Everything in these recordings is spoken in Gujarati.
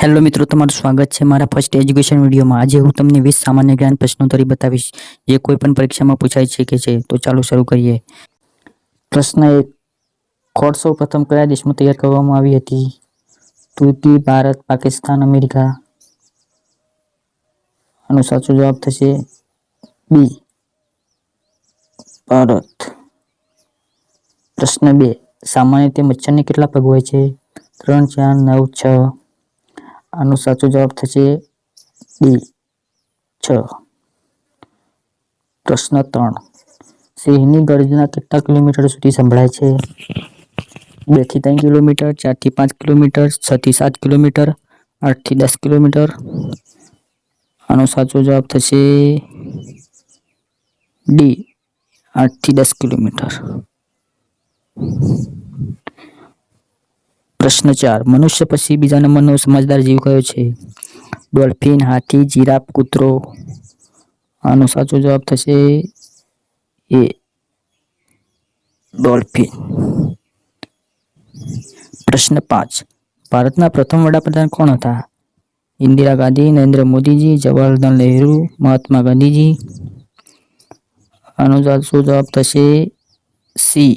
હેલો મિત્રો, તમારું સ્વાગત છે મારા ફર્સ્ટ એજ્યુકેશન વિડીયોમાં। આજે હું તમને 20 સામાન્ય જ્ઞાન પ્રશ્નોત્તરી બતાવીશ, જે કોઈ પણ પરીક્ષામાં પૂછાઈ શકે છે। તો ચાલો શરૂ કરીએ। પ્રશ્ન 1, ખોળ સૌ પ્રથમ કયા દેશમાં તૈયાર કરવામાં આવી હતી? તુર્કી, ભારત, પાકિસ્તાન, અમેરિકા? આનો સાચો જવાબ થશે બી, ભારત। પ્રશ્ન 2, સામાન્ય રીતે મચ્છરને કેટલા પગ હોય છે? 3, 4, 9, 6? આનો સાચો જવાબ થશે બી, 6। પ્રશ્ન 3, સિંહની ગર્જના કેટલા કિલોમીટર સુધી સંભળાય છે? 2 થી 3 કિલોમીટર, 4 થી 5 કિલોમીટર, 6 થી 7 કિલોમીટર, 8 થી 10 કિલોમીટર? આનો સાચો જવાબ થશે ડી, 8 થી 10 કિલોમીટર। પ્રશ્ન 4, મનુષ્ય પછી બીજા નંબરનો સમજદાર જીવ કયો છે? ડોલ્ફિન, હાથી, જીરાફ, કૂતરો? આનો સાચો જવાબ થશે એ, ડોલ્ફિન। પ્રશ્ન 5, ભારતના પ્રથમ વડાપ્રધાન કોણ હતા? ઇન્દિરા ગાંધી, નરેન્દ્ર મોદીજી, જવાહરલાલ નહેરુ, મહાત્મા ગાંધીજી? આનો સાચો જવાબ થશે સી,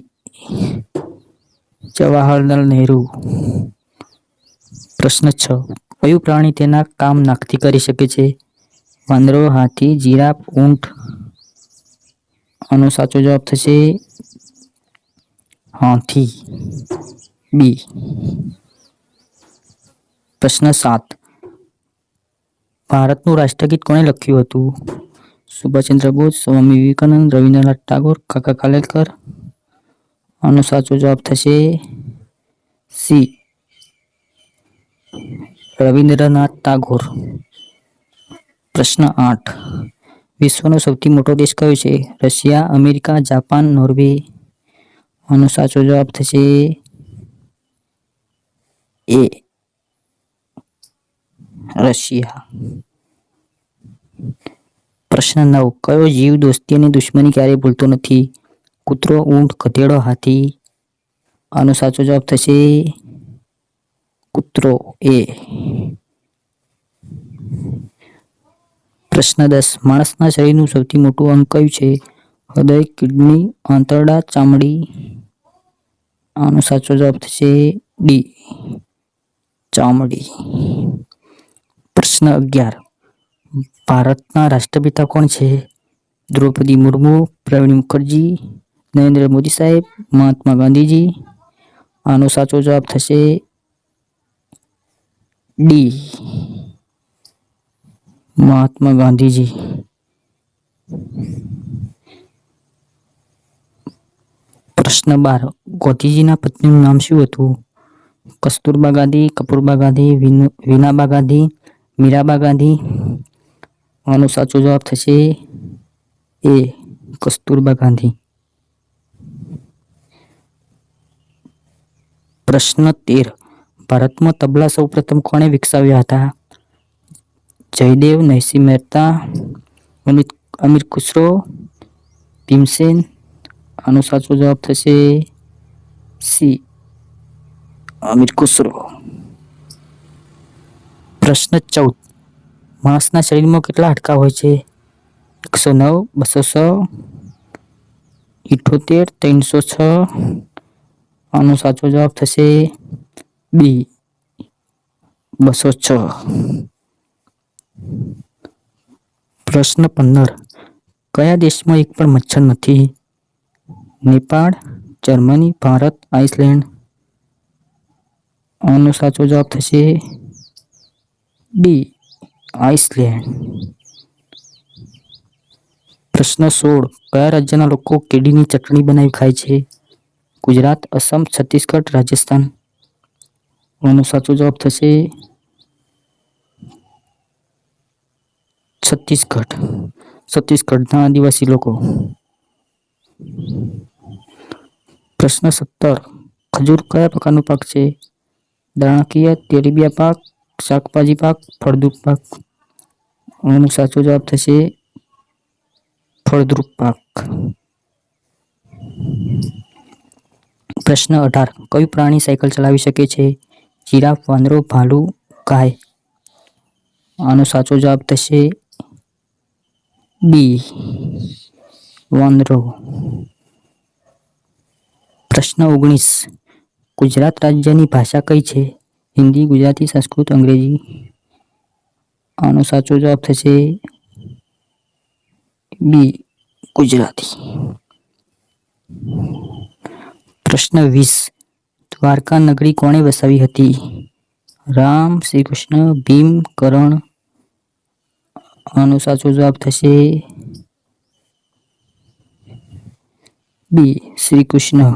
જવાહરલાલ નહેરુ। પ્રશ્ન 6, કયું પ્રાણી તેના કામ નાકથી કરી શકે છે? વાંદરો, હાથી, જીરાફ, ઊંટ? આનો સાચો જવાબ થશે હાથી, બી। પ્રશ્ન 7, ભારતનું રાષ્ટ્રગીત કોણે લખ્યું હતું? સુભાષચંદ્ર બોઝ, સ્વામી વિવેકાનંદ, રવિન્દ્રનાથ ટાગોર, કાકા ખાલેલકર? આનો સાચો જવાબ થશે સી, રવિન્દ્રનાથ ટાગોર। પ્રશ્ન 8, વિશ્વનો સૌથી મોટો દેશ કયો છે? Russia, America, Japan, Norway? આનો સાચો જવાબ થશે એ, રશિયા। પ્રશ્ન 9, કયો જીવ દોસ્તી અને દુશ્મની ક્યારેય ભૂલતો નથી? કૂતરો, ઊંટ, ગધેડો, હાથી? આનો સાચો જવાબ થશે કૂતરો, એ। પ્રશ્ન 10, માણસના શરીરનું સૌથી મોટું અંગ કયું છે? હૃદય, કિડની, આંતરડા, ચામડી? આનો સાચો જવાબ થશે ડી, ચામડી। પ્રશ્ન 11, ભારતના રાષ્ટ્રપિતા કોણ છે? દ્રૌપદી મુર્મુ, પ્રણવ મુખર્જી, નરેન્દ્ર મોદી સાહેબ, મહાત્મા ગાંધીજી? આનો સાચો જવાબ થશે ડી, મહાત્મા ગાંધીજી। પ્રશ્ન 12, ગાંધીજીના પત્નીનું નામ શું હતું? કસ્તુરબા ગાંધી, કપૂરબા ગાંધી, વિનાબા ગાંધી, મીરાબા ગાંધી? આનો સાચો જવાબ થશે એ, કસ્તુરબા ગાંધી। પ્રશ્ન 13, ભારતમાં તબલા સૌ પ્રથમ કોણે વિકસાવ્યા હતા? જયદેવ, નરસિંહ મહેતા, અમીર ખુસરો, ભીમસેન? આનો સાચો જવાબ થશે સી, અમીર ખુસરો। પ્રશ્ન 14, માણસના શરીરમાં કેટલા હાડકાં હોય છે? 109, 206, 78, 306? આનો સાચો જવાબ થશે બી, 206। પ્રશ્ન 15, કયા દેશમાં એક પણ મચ્છર નથી? Nepal, Germany, Bharat, Iceland? આનો સાચો જવાબ થશે ડી, આઇસલેન્ડ। પ્રશ્ન 16, કયા રાજ્યના લોકો કેરીની ચટણી બનાવી ખાય છે? ગુજરાત, અસમ, છત્તીસગઢ, રાજસ્થાન? આનો સાચો જવાબ થશે છત્તીસગઢ, છત્તીસગઢના આદિવાસી લોકો। પ્રશ્ન 17, ખજૂર કયા પ્રકારનો પાક છે? દાણાકીય, તેલીબિયાં પાક, શાકભાજી પાક, ફળદ્રુપ પાક? આનો સાચો જવાબ થશે ફળદ્રુપ પાક। પ્રશ્ન 18, કયું પ્રાણી સાયકલ ચલાવી શકે છે? જીરાફ, વાંદરો, ભાલુ, ગાય? આનો સાચો જવાબ થશે બી વાંદરો. પ્રશ્ન 19. ગુજરાત રાજ્યની ભાષા કઈ છે? હિન્દી, ગુજરાતી, સંસ્કૃત, અંગ્રેજી. આનો સાચો જવાબ થશે બી ગુજરાતી. પ્રશ્ન 20. દ્વારકા નગરી કોણે વસાવી હતી? રામ, શ્રી કૃષ્ણ, ભીમ, કર્ણ. આનો સાચો જવાબ થશે બી શ્રી કૃષ્ણ.